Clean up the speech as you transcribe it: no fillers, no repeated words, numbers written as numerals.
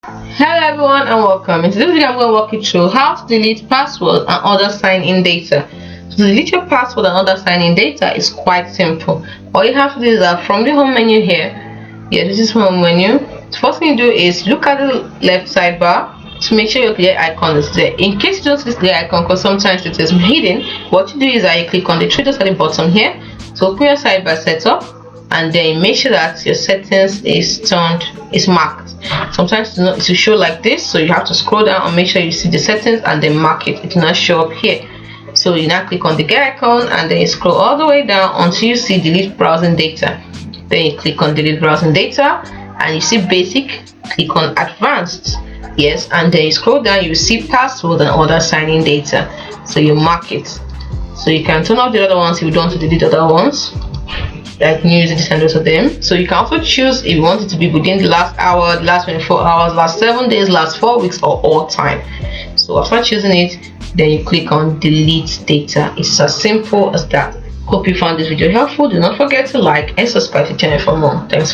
Hello everyone and welcome. In today's video I'm going to walk you through how to delete password and other sign-in data. To delete your password and other sign-in data is quite simple. All you have to do is that from the home menu here, this is home menu. The first thing you do is look at the left sidebar to make sure your clear icon is there. In case you don't see this clear icon because sometimes it is hidden, what you do is that you click on the three dots at the bottom here to open your sidebar setup, and then make sure that your settings is marked. Sometimes it will show like this, so you have to scroll down and make sure you see the settings and then mark it. It will not show up here. So you now click on the gear icon and then you scroll all the way down until you see delete browsing data. Then you click on delete browsing data and you see basic, click on advanced, yes, and then you scroll down, you see password and other sign-in data, so you mark it. So you can turn off the other ones if you don't want to delete other ones, like new users and those of them. So you can also choose if you want it to be within the last hour, the last 24 hours, last 7 days, last 4 weeks, or all time. So after choosing it, then you click on delete data. It's as simple as that. Hope you found this video helpful. Do not forget to like and subscribe to the channel for more. Thanks.